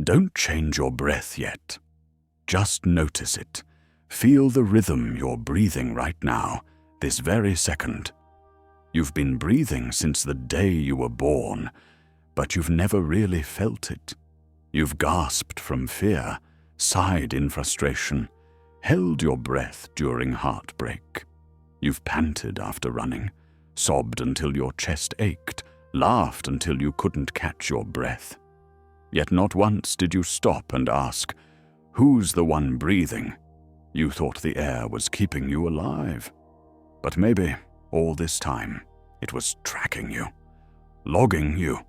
Don't change your breath yet. Just notice it. Feel the rhythm you're breathing right now, this very second. You've been breathing since the day you were born, but you've never really felt it. You've gasped from fear, sighed in frustration, held your breath during heartbreak. You've panted after running, sobbed until your chest ached, laughed until you couldn't catch your breath. Yet not once did you stop and ask, "Who's the one breathing?" You thought the air was keeping you alive. But maybe, all this time, it was tracking you, logging you,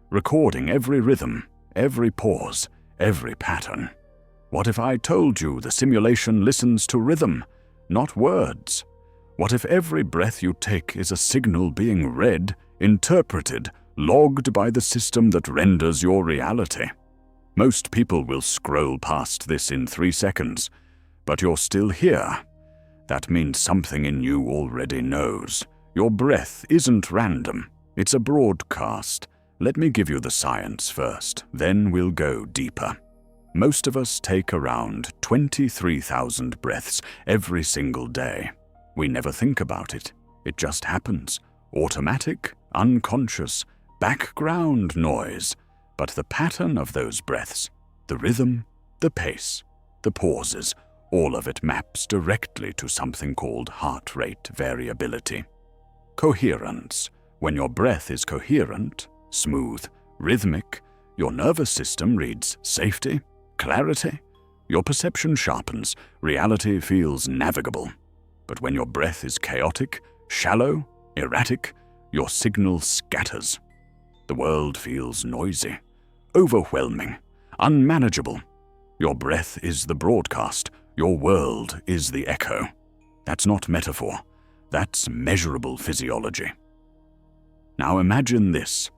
recording every rhythm, every pause, every pattern. What if I told you the simulation listens to rhythm, not words? What if every breath you take is a signal being read, interpreted, logged by the system that renders your reality? Most people will scroll past this in 3 seconds, but you're still here. That means something in you already knows. Your breath isn't random. It's a broadcast. Let me give you the science first, then we'll go deeper. Most of us take around 23,000 breaths every single day. We never think about it. It just happens. Automatic, unconscious, background noise. But the pattern of those breaths, the rhythm, the pace, the pauses, all of it maps directly to something called heart rate variability. Coherence. When your breath is coherent, smooth, rhythmic, your nervous system reads safety, clarity. Your perception sharpens, reality feels navigable. But when your breath is chaotic, shallow, erratic, your signal scatters. The world feels noisy, overwhelming, unmanageable. Your breath is the broadcast, your world is the echo. That's not metaphor, that's measurable physiology. Now imagine this.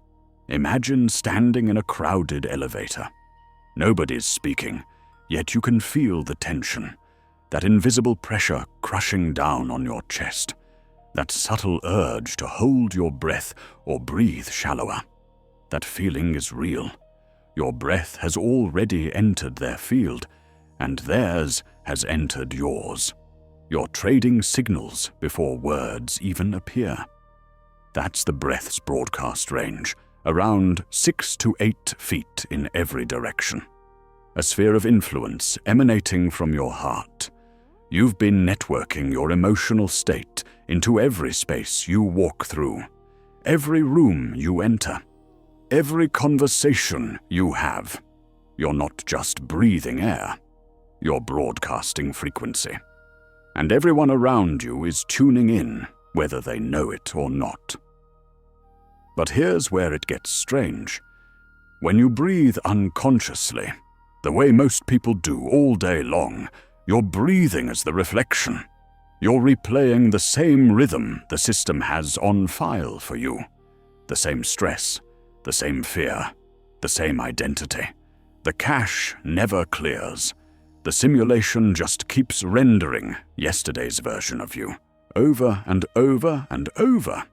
Imagine standing in a crowded elevator. Nobody's speaking, yet you can feel the tension, that invisible pressure crushing down on your chest, that subtle urge to hold your breath or breathe shallower. That feeling is real. Your breath has already entered their field, and theirs has entered yours. You're trading signals before words even appear. That's the breath's broadcast range, around 6 to 8 feet in every direction. A sphere of influence emanating from your heart. You've been networking your emotional state into every space you walk through, every room you enter, every conversation you have. You're not just breathing air, you're broadcasting frequency. And everyone around you is tuning in, whether they know it or not. But here's where it gets strange. When you breathe unconsciously, the way most people do all day long, you're breathing as the reflection. You're replaying the same rhythm the system has on file for you. The same stress, the same fear, the same identity. The cache never clears. The simulation just keeps rendering yesterday's version of you, over and over and over.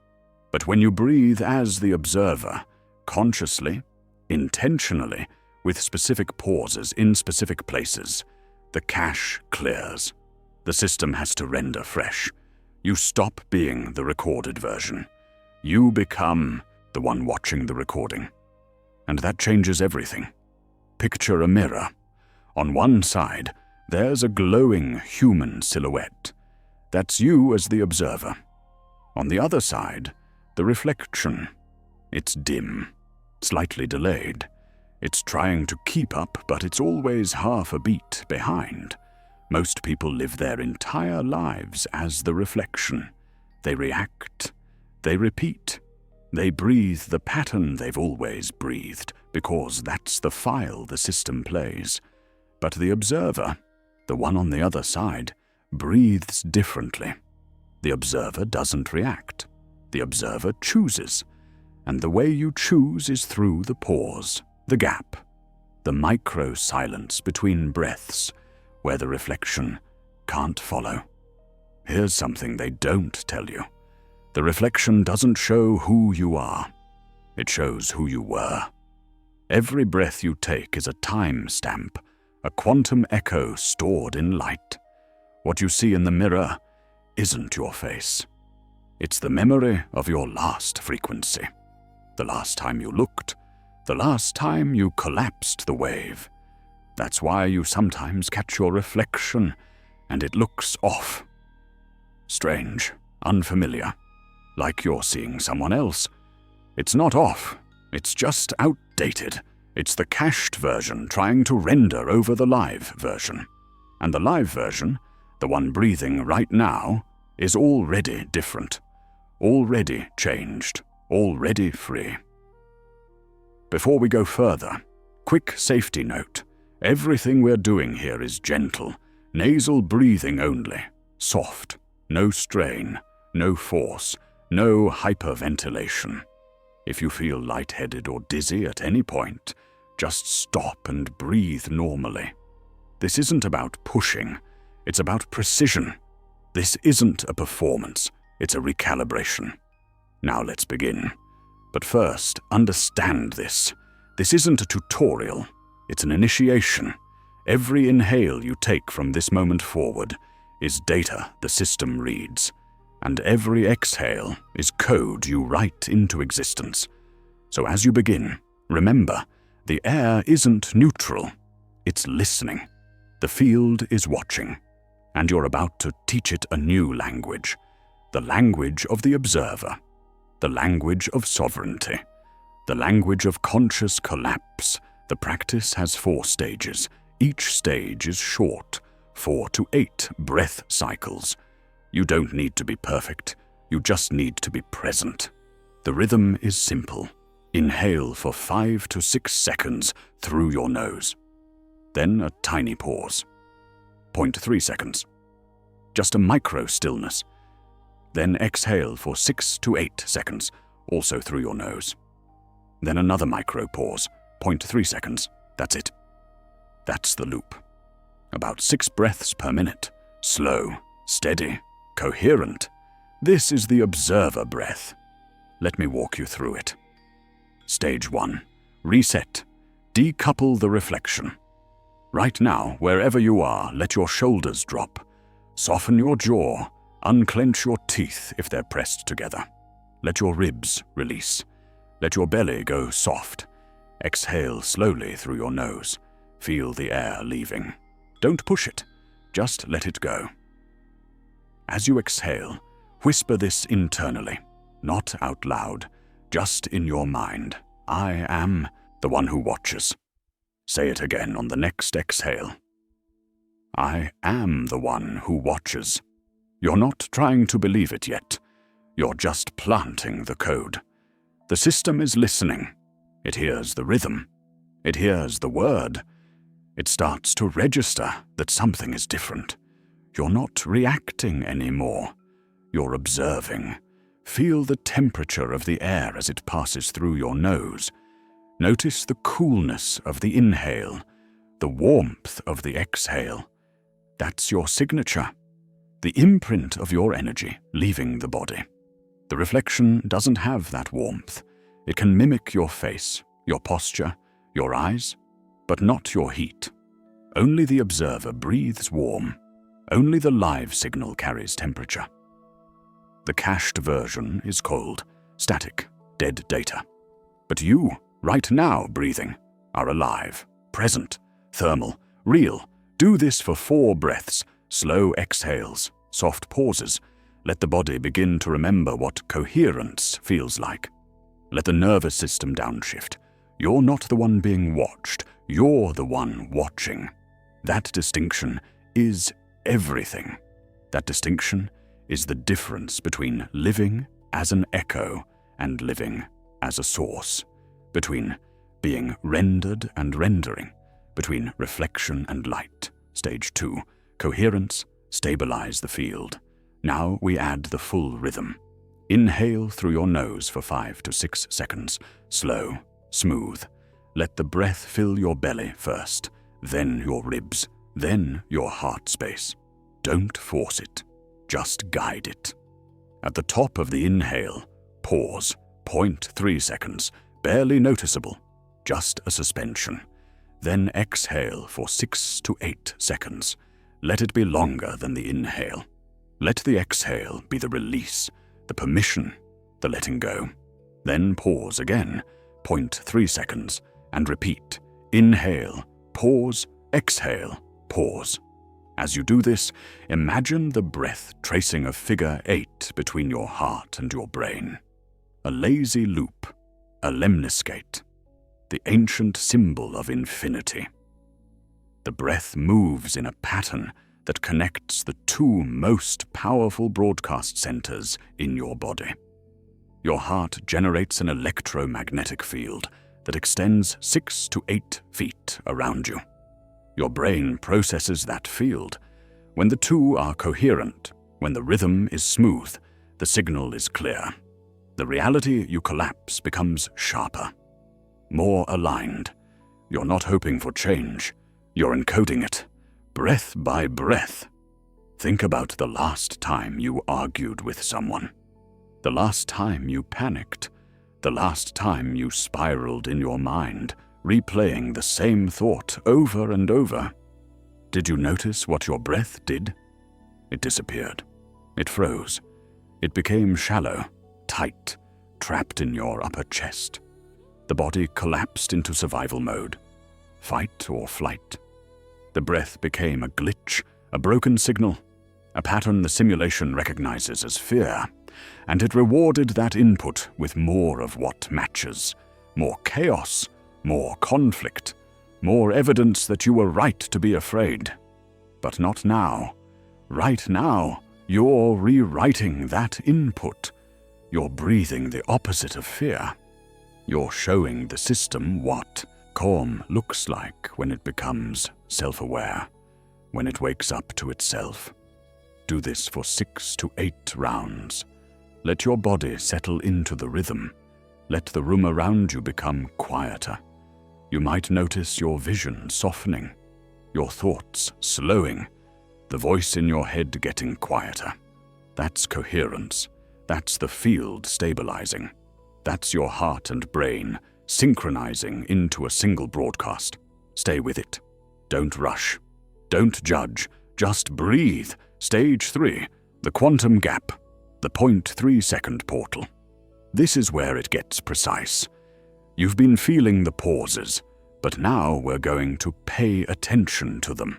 But when you breathe as the observer, consciously, intentionally, with specific pauses in specific places, the cache clears. The system has to render fresh. You stop being the recorded version. You become the one watching the recording. And that changes everything. Picture a mirror. On one side, there's a glowing human silhouette. That's you as the observer. On the other side, the reflection. It's dim, slightly delayed. It's trying to keep up, but it's always half a beat behind. Most people live their entire lives as the reflection. They react, they repeat, they breathe the pattern they've always breathed, because that's the file the system plays. But the observer, the one on the other side, breathes differently. The observer doesn't react. The observer chooses. And the way you choose is through the pause, the gap, the micro-silence between breaths, where the reflection can't follow. Here's something they don't tell you. The reflection doesn't show who you are. It shows who you were. Every breath you take is a time stamp, a quantum echo stored in light. What you see in the mirror isn't your face. It's the memory of your last frequency. The last time you looked, the last time you collapsed the wave. That's why you sometimes catch your reflection and it looks off. Strange, unfamiliar, like you're seeing someone else. It's not off, it's just outdated. It's the cached version trying to render over the live version. And the live version, the one breathing right now, is already different, already changed, already free. Before we go further, quick safety note. Everything we're doing here is gentle, nasal breathing only, soft, no strain, no force, no hyperventilation. If you feel lightheaded or dizzy at any point, just stop and breathe normally. This isn't about pushing, it's about precision. This isn't a performance, it's a recalibration. Now let's begin. But first, understand this. This isn't a tutorial, it's an initiation. Every inhale you take from this moment forward is data the system reads, and every exhale is code you write into existence. So as you begin, remember, the air isn't neutral, it's listening. The field is watching, and you're about to teach it a new language, the language of the observer, the language of sovereignty, the language of conscious collapse. The practice has 4 stages. Each stage is short, 4 to 8 breath cycles. You don't need to be perfect, you just need to be present. The rhythm is simple. Inhale for 5 to 6 seconds through your nose. Then a tiny pause. 0.3 seconds. Just a micro stillness. Then exhale for 6 to 8 seconds, also through your nose. Then another micro pause, 0.3 seconds. That's it. That's the loop. About 6 breaths per minute. Slow, steady, coherent. This is the observer breath. Let me walk you through it. Stage 1. Reset. Decouple the reflection. Right now, wherever you are, let your shoulders drop. Soften your jaw. Unclench your teeth if they're pressed together. Let your ribs release. Let your belly go soft. Exhale slowly through your nose. Feel the air leaving. Don't push it. Just let it go. As you exhale, whisper this internally, not out loud, just in your mind. I am the one who watches. Say it again on the next exhale. I am the one who watches. You're not trying to believe it yet. You're just planting the code. The system is listening. It hears the rhythm. It hears the word. It starts to register that something is different. You're not reacting anymore. You're observing. Feel the temperature of the air as it passes through your nose. Notice the coolness of the inhale, the warmth of the exhale. That's your signature, the imprint of your energy leaving the body. The reflection doesn't have that warmth. It can mimic your face, your posture, your eyes, but not your heat. Only the observer breathes warm. Only the live signal carries temperature. The cached version is cold, static, dead data. But you, right now breathing, are alive, present, thermal, real. Do this for 4 breaths, slow exhales, soft pauses. Let the body begin to remember what coherence feels like. Let the nervous system downshift. You're not the one being watched, you're the one watching. That distinction is everything. That distinction is the difference between living as an echo and living as a source, between being rendered and rendering, between reflection and light. Stage 2, coherence, stabilize the field. Now we add the full rhythm. Inhale through your nose for 5 to 6 seconds, slow, smooth. Let the breath fill your belly first, then your ribs, then your heart space. Don't force it, just guide it. At the top of the inhale, pause, 0.3 seconds, barely noticeable. just a suspension. Then exhale for 6 to 8 seconds. Let it be longer than the inhale. Let the exhale be the release, the permission, the letting go. Then pause again, 0.3 seconds, and repeat. Inhale, pause, exhale, pause. As you do this, imagine the breath tracing a figure 8 between your heart and your brain. A lazy loop, a lemniscate, the ancient symbol of infinity. The breath moves in a pattern that connects the two most powerful broadcast centers in your body. Your heart generates an electromagnetic field that extends 6 to 8 feet around you. Your brain processes that field. When the two are coherent, when the rhythm is smooth, the signal is clear. The reality you collapse becomes sharper, more aligned. You're not hoping for change. You're encoding it, breath by breath. Think about the last time you argued with someone, the last time you panicked, the last time you spiraled in your mind, replaying the same thought over and over. Did you notice what your breath did? It disappeared. It froze. It became shallow, tight, trapped in your upper chest. The body collapsed into survival mode, fight or flight. The breath became a glitch, a broken signal, a pattern the simulation recognizes as fear, and it rewarded that input with more of what matches, more chaos, more conflict, more evidence that you were right to be afraid. But not now. Right now, you're rewriting that input. You're breathing the opposite of fear. You're showing the system what calm looks like when it becomes self-aware, when it wakes up to itself. Do this for 6 to 8 rounds. Let your body settle into the rhythm. Let the room around you become quieter. You might notice your vision softening, your thoughts slowing, the voice in your head getting quieter. That's coherence. That's the field stabilizing. That's your heart and brain synchronizing into a single broadcast. Stay with it. Don't rush. Don't judge. Just breathe. Stage 3, the quantum gap, the 0.3 second portal. This is where it gets precise. You've been feeling the pauses, but now we're going to pay attention to them.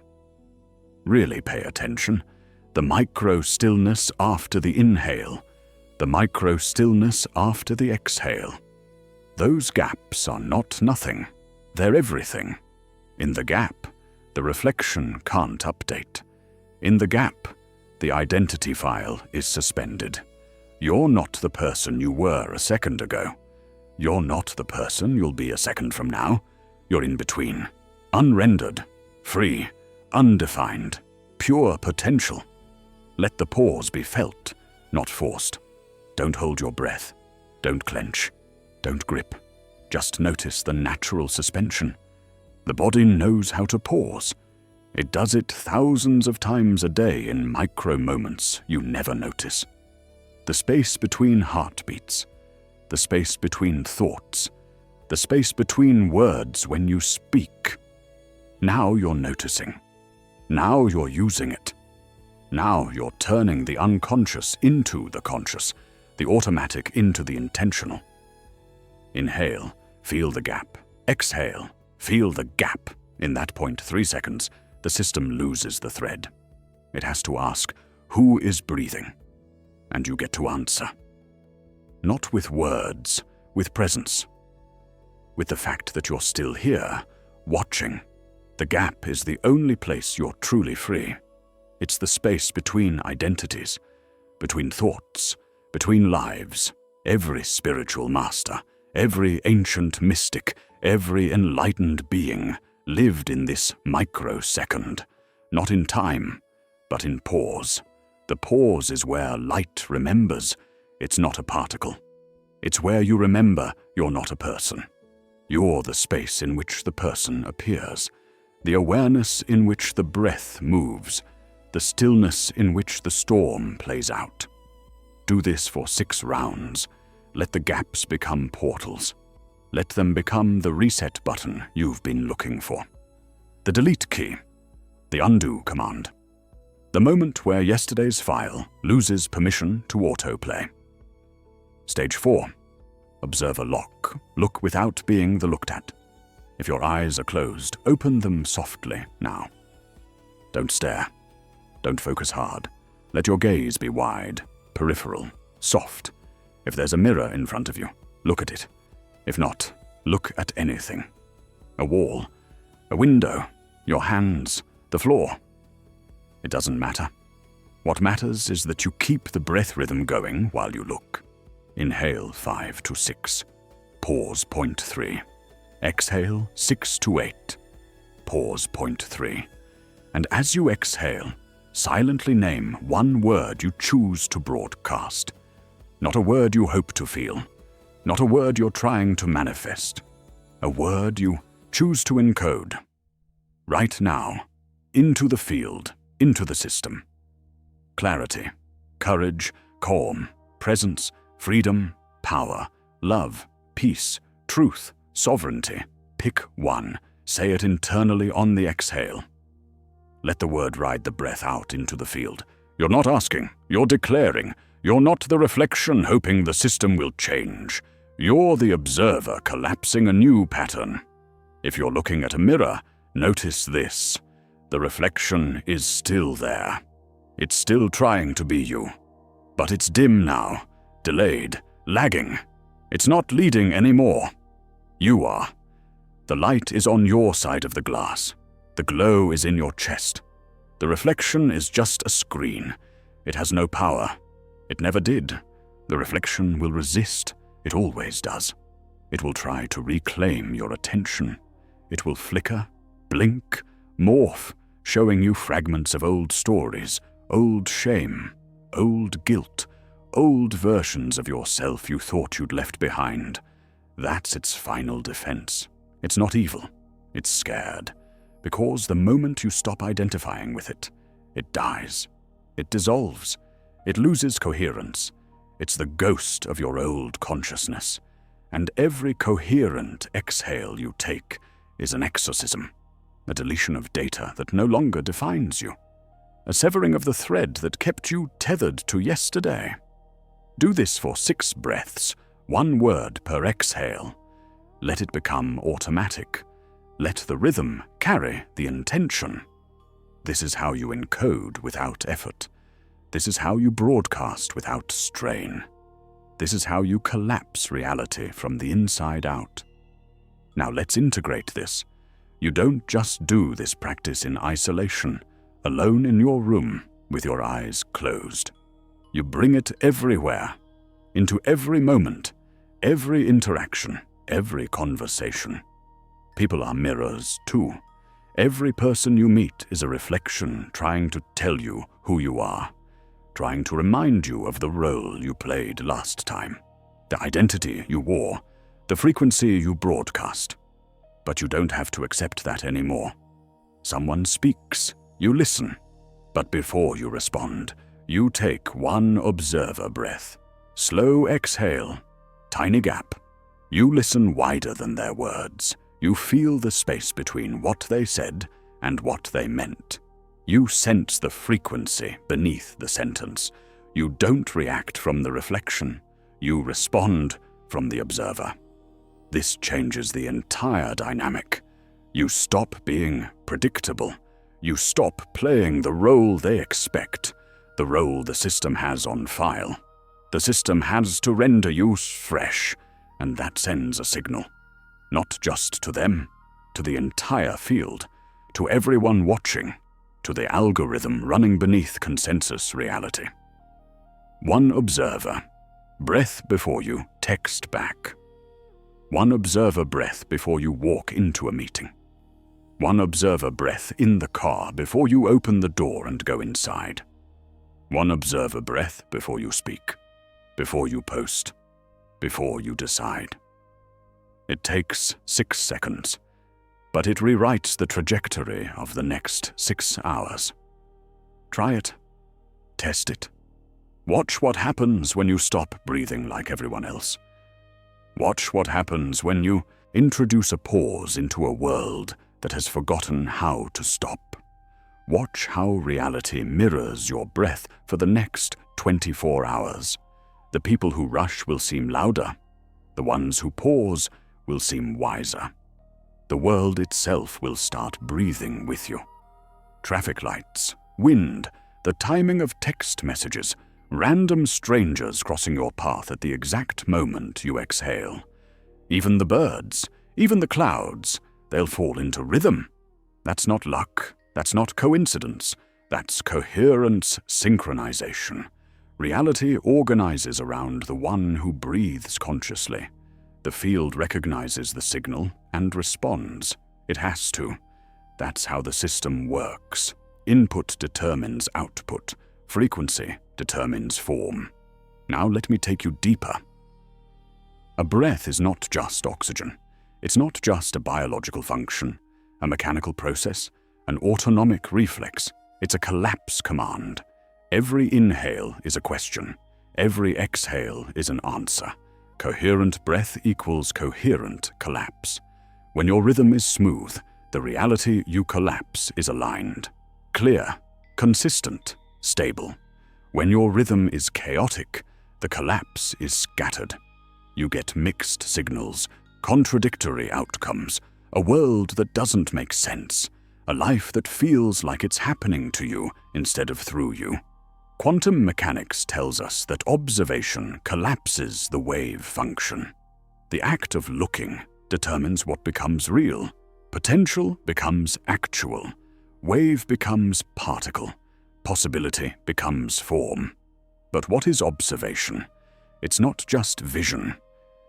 Really pay attention. The micro stillness after the inhale, the micro stillness after the exhale. Those gaps are not nothing. They're everything. In the gap, the reflection can't update. In the gap, the identity file is suspended. You're not the person you were a second ago. You're not the person you'll be a second from now. You're in between, unrendered, free, undefined, pure potential. Let the pause be felt, not forced. Don't hold your breath. Don't clench. Don't grip. Just notice the natural suspension. The body knows how to pause. It does it thousands of times a day in micro moments you never notice. The space between heartbeats, the space between thoughts, the space between words when you speak. Now you're noticing. Now you're using it. Now you're turning the unconscious into the conscious, the automatic into the intentional. Inhale, feel the gap. Exhale, feel the gap. In that 0.3 seconds, the system loses the thread. It has to ask, who is breathing? And you get to answer. Not with words, with presence. With the fact that you're still here, watching. The gap is the only place you're truly free. It's the space between identities, between thoughts, between lives. Every spiritual master, every ancient mystic, every enlightened being lived in this microsecond, not in time, but in pause. The pause is where light remembers. It's not a particle. It's where you remember you're not a person. You're the space in which the person appears, the awareness in which the breath moves, the stillness in which the storm plays out. Do this for 6 rounds. Let the gaps become portals. Let them become the reset button you've been looking for. The delete key, the undo command. The moment where yesterday's file loses permission to autoplay. Stage 4. Observer lock. Look without being the looked at. If your eyes are closed, open them softly now. Don't stare. Don't focus hard. Let your gaze be wide, peripheral, soft. If there's a mirror in front of you, look at it. If not, look at anything. A wall, a window, your hands, the floor. It doesn't matter. What matters is that you keep the breath rhythm going while you look. Inhale 5 to 6. Pause 0.3. Exhale 6 to 8. Pause 0.3. And as you exhale, silently name one word you choose to broadcast. Not a word you hope to feel. Not a word you're trying to manifest. A word you choose to encode. Right now, into the field, into the system. Clarity, courage, calm, presence, freedom, power, love, peace, truth, sovereignty. Pick one. Say it internally on the exhale. Let the word ride the breath out into the field. You're not asking, you're declaring. You're not the reflection hoping the system will change. You're the observer collapsing a new pattern. If you're looking at a mirror, notice this. The reflection is still there. It's still trying to be you. But it's dim now, delayed, lagging. It's not leading anymore. You are. The light is on your side of the glass. The glow is in your chest. The reflection is just a screen. It has no power. It never did. The reflection will resist. It always does. It will try to reclaim your attention. It will flicker, blink, morph, showing you fragments of old stories, old shame, old guilt, old versions of yourself you thought you'd left behind. That's its final defense. It's not evil. It's scared. Because the moment you stop identifying with it, it dies. It dissolves. It loses coherence. It's the ghost of your old consciousness. And every coherent exhale you take is an exorcism, a deletion of data that no longer defines you, a severing of the thread that kept you tethered to yesterday. Do this for 6 breaths, 1 word per exhale. Let it become automatic. Let the rhythm carry the intention. This is how you encode without effort. This is how you broadcast without strain. This is how you collapse reality from the inside out. Now let's integrate this. You don't just do this practice in isolation, alone in your room, with your eyes closed. You bring it everywhere, into every moment, every interaction, every conversation. People are mirrors too. Every person you meet is a reflection trying to tell you who you are, trying to remind you of the role you played last time, the identity you wore, the frequency you broadcast. But you don't have to accept that anymore. Someone speaks, you listen, but before you respond, you take 1 observer breath. Slow exhale, tiny gap. You listen wider than their words. You feel the space between what they said and what they meant. You sense the frequency beneath the sentence. You don't react from the reflection. You respond from the observer. This changes the entire dynamic. You stop being predictable. You stop playing the role they expect, the role the system has on file. The system has to render you fresh, and that sends a signal. Not just to them, to the entire field, to everyone watching, to the algorithm running beneath consensus reality. 1 observer, breath before you text back. 1 observer breath before you walk into a meeting. 1 observer breath in the car before you open the door and go inside. 1 observer breath before you speak, before you post, before you decide. It takes 6 seconds, but it rewrites the trajectory of the next 6 hours. Try it. Test it. Watch what happens when you stop breathing like everyone else. Watch what happens when you introduce a pause into a world that has forgotten how to stop. Watch how reality mirrors your breath for the next 24 hours. The people who rush will seem louder. The ones who pause will seem wiser. The world itself will start breathing with you. Traffic lights, wind, the timing of text messages, random strangers crossing your path at the exact moment you exhale. Even the birds, even the clouds, they'll fall into rhythm. That's not luck, that's not coincidence, that's coherence synchronization. Reality organizes around the one who breathes consciously. The field recognizes the signal and responds. It has to. That's how the system works. Input determines output. Frequency determines form. Now let me take you deeper. A breath is not just oxygen. It's not just a biological function, a mechanical process, an autonomic reflex. It's a collapse command. Every inhale is a question. Every exhale is an answer. Coherent breath equals coherent collapse. When your rhythm is smooth, the reality you collapse is aligned. Clear, consistent, stable. When your rhythm is chaotic, the collapse is scattered. You get mixed signals, contradictory outcomes, a world that doesn't make sense, a life that feels like it's happening to you instead of through you. Quantum mechanics tells us that observation collapses the wave function. The act of looking determines what becomes real. Potential becomes actual. Wave becomes particle. Possibility becomes form. But what is observation? It's not just vision.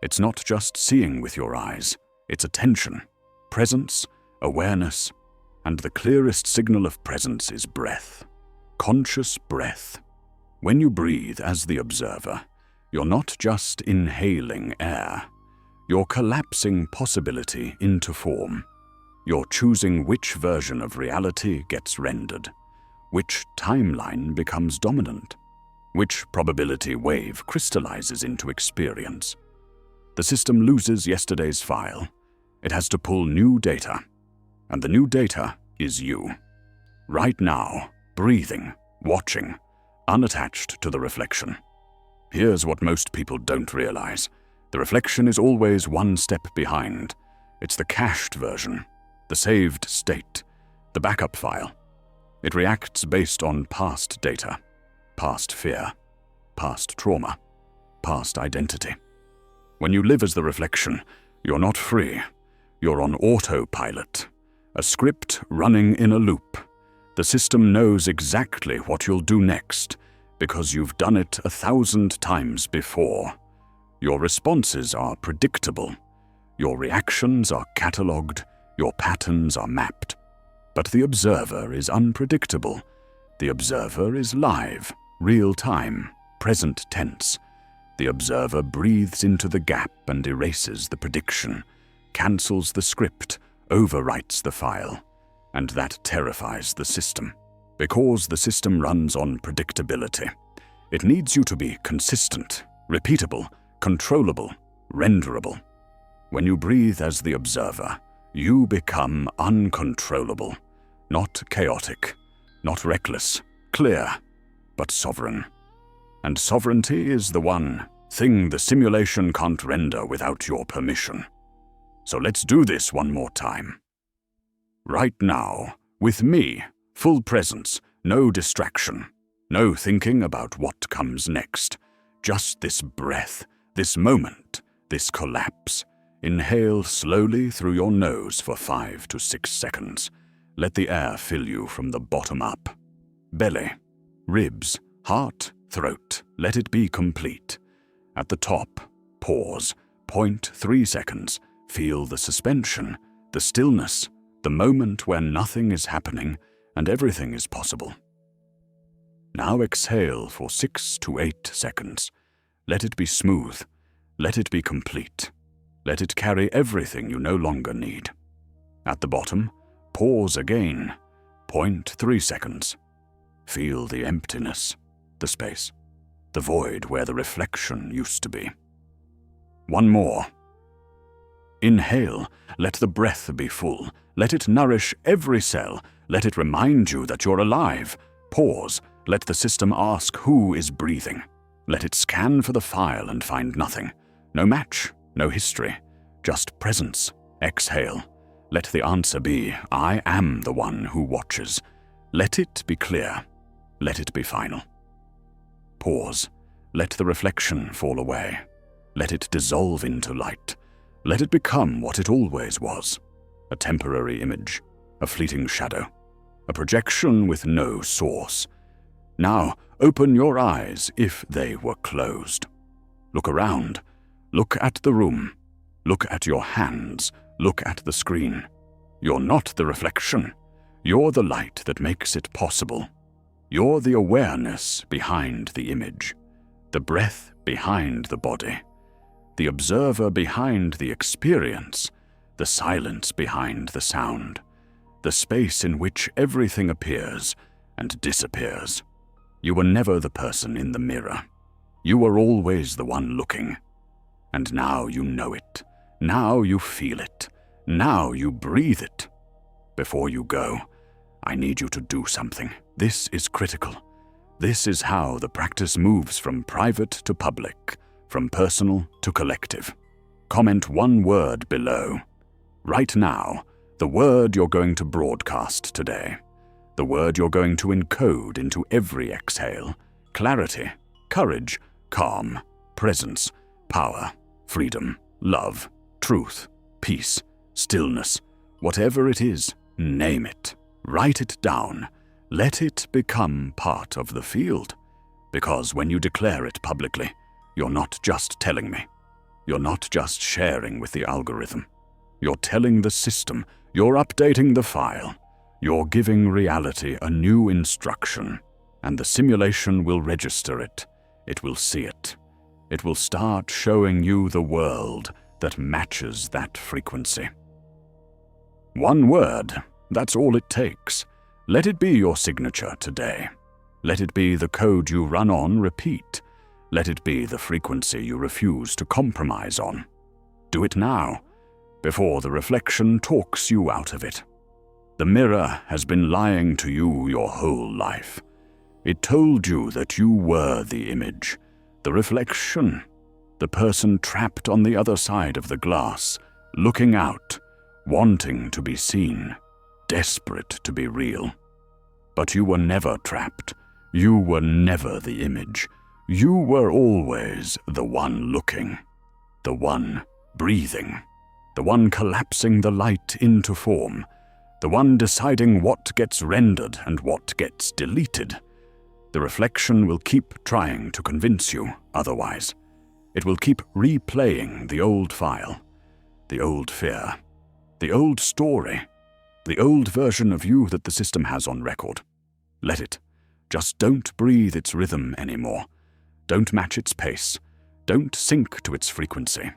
It's not just seeing with your eyes. It's attention, presence, awareness, and the clearest signal of presence is breath. Conscious breath. When you breathe as the observer, you're not just inhaling air. You're collapsing possibility into form. You're choosing which version of reality gets rendered, which timeline becomes dominant, which probability wave crystallizes into experience. The system loses yesterday's file. It has to pull new data, and the new data is you. Right now, breathing, watching, unattached to the reflection. Here's what most people don't realize. The reflection is always one step behind. It's the cached version, the saved state, the backup file. It reacts based on past data, past fear, past trauma, past identity. When you live as the reflection, you're not free. You're on autopilot, a script running in a loop. The system knows exactly what you'll do next because you've done it 1,000 times before. Your responses are predictable. Your reactions are catalogued. Your patterns are mapped. But the observer is unpredictable. The observer is live, real time, present tense. The observer breathes into the gap and erases the prediction, cancels the script, overwrites the file. And that terrifies the system. Because the system runs on predictability. It needs you to be consistent, repeatable, controllable, renderable. When you breathe as the observer, you become uncontrollable, not chaotic, not reckless, clear, but sovereign. And sovereignty is the one thing the simulation can't render without your permission. So let's do this one more time. Right now, with me, full presence, no distraction, no thinking about what comes next. Just this breath, this moment, this collapse. Inhale slowly through your nose for 5 to 6 seconds. Let the air fill you from the bottom up. Belly, ribs, heart, throat, let it be complete. At the top, pause, 0.3 seconds. Feel the suspension, the stillness, the moment where nothing is happening and everything is possible. Now exhale for 6 to 8 seconds. Let it be smooth. Let it be complete. Let it carry everything you no longer need. At the bottom, pause again. 0.3 seconds. Feel the emptiness, the space, the void where the reflection used to be. One more. Inhale. Let the breath be full. Let it nourish every cell. Let it remind you that you're alive. Pause. Let the system ask who is breathing. Let it scan for the file and find nothing. No match, no history, just presence. Exhale. Let the answer be, I am the one who watches. Let it be clear. Let it be final. Pause. Let the reflection fall away. Let it dissolve into light. Let it become what it always was. A temporary image, a fleeting shadow, a projection with no source. Now, open your eyes if they were closed. Look around. Look at the room. Look at your hands. Look at the screen. You're not the reflection. You're the light that makes it possible. You're the awareness behind the image, the breath behind the body, the observer behind the experience, the silence behind the sound, the space in which everything appears and disappears. You were never the person in the mirror. You were always the one looking. And now you know it. Now you feel it. Now you breathe it. Before you go, I need you to do something. This is critical. This is how the practice moves from private to public, from personal to collective. Comment one word below. Right now, the word you're going to broadcast today. The word you're going to encode into every exhale. Clarity, courage, calm, presence, power, freedom, love, truth, peace, stillness. Whatever it is, name it. Write it down. Let it become part of the field. Because when you declare it publicly, you're not just telling me. You're not just sharing with the algorithm. You're telling the system. You're updating the file. You're giving reality a new instruction. And the simulation will register it. It will see it. It will start showing you the world that matches that frequency. One word. That's all it takes. Let it be your signature today. Let it be the code you run on repeat. Let it be the frequency you refuse to compromise on. Do it now, before the reflection talks you out of it. The mirror has been lying to you your whole life. It told you that you were the image, the reflection, the person trapped on the other side of the glass, looking out, wanting to be seen, desperate to be real. But you were never trapped. You were never the image. You were always the one looking, the one breathing, the one collapsing the light into form, the one deciding what gets rendered and what gets deleted. The reflection will keep trying to convince you otherwise. It will keep replaying the old file, the old fear, the old story, the old version of you that the system has on record. Let it. Just don't breathe its rhythm anymore. Don't match its pace. Don't sync to its frequency.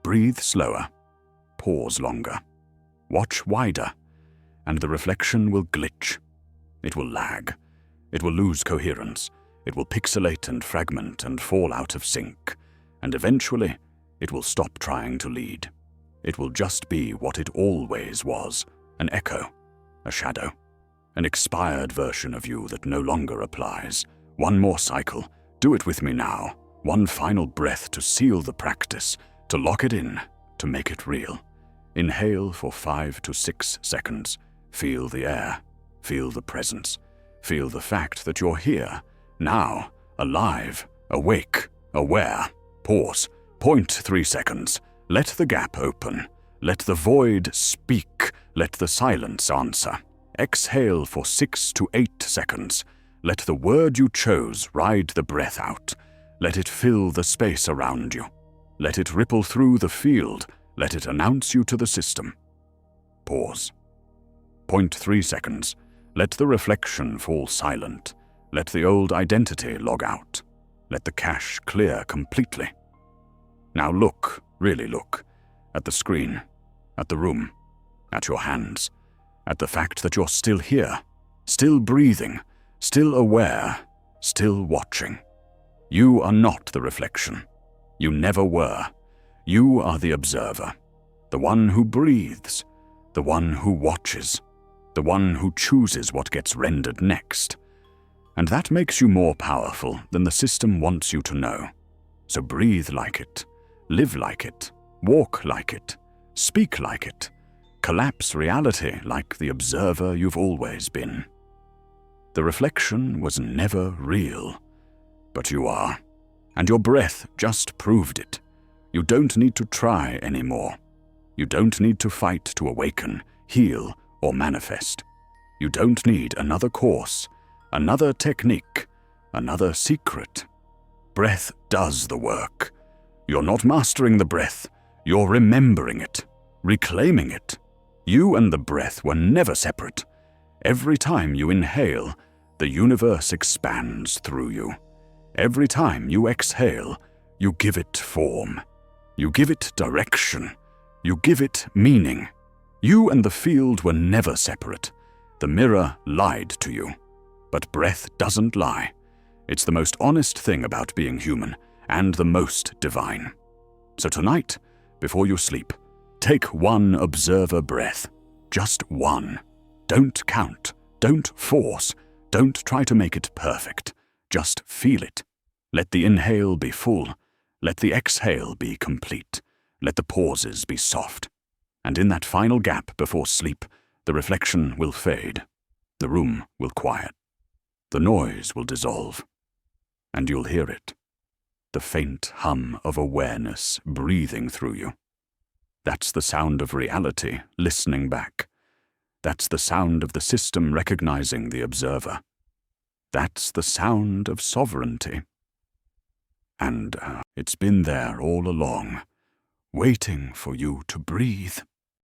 Breathe slower. Pause longer. Watch wider. And the reflection will glitch. It will lag. It will lose coherence. It will pixelate and fragment and fall out of sync. And eventually, it will stop trying to lead. It will just be what it always was, an echo, a shadow, an expired version of you that no longer applies. One more cycle. Do it with me now. One final breath to seal the practice, to lock it in, to make it real. Inhale for 5 to 6 seconds. Feel the air. Feel the presence. Feel the fact that you're here, now, alive, awake, aware. Pause. 0.3 seconds. Let the gap open. Let the void speak. Let the silence answer. Exhale for 6 to 8 seconds. Let the word you chose ride the breath out. Let it fill the space around you. Let it ripple through the field. Let it announce you to the system. Pause. 0.3 seconds. Let the reflection fall silent. Let the old identity log out. Let the cache clear completely. Now look, really look, at the screen, at the room, at your hands, at the fact that you're still here, still breathing, still aware, still watching. You are not the reflection. You never were. You are the observer. the one who breathes, the one who watches, the one who chooses what gets rendered next. And that makes you more powerful than the system wants you to know. So breathe like it, live like it, walk like it, speak like it, collapse reality like the observer you've always been. The reflection was never real, but you are, and your breath just proved it. You don't need to try anymore. You don't need to fight to awaken, heal, or manifest. You don't need another course, another technique, another secret. Breath does the work. You're not mastering the breath, you're remembering it, reclaiming it. You and the breath were never separate. Every time you inhale, the universe expands through you. Every time you exhale, you give it form. You give it direction. You give it meaning. You and the field were never separate. The mirror lied to you. But breath doesn't lie. It's the most honest thing about being human, and the most divine. So tonight, before you sleep, take one observer breath. Just one. Don't count. Don't force. Don't try to make it perfect. Just feel it. Let the inhale be full. Let the exhale be complete. Let the pauses be soft. And in that final gap before sleep, the reflection will fade. The room will quiet. The noise will dissolve. And you'll hear it. The faint hum of awareness breathing through you. That's the sound of reality listening back. That's the sound of the system recognizing the observer. That's the sound of sovereignty. And it's been there all along, waiting for you to breathe.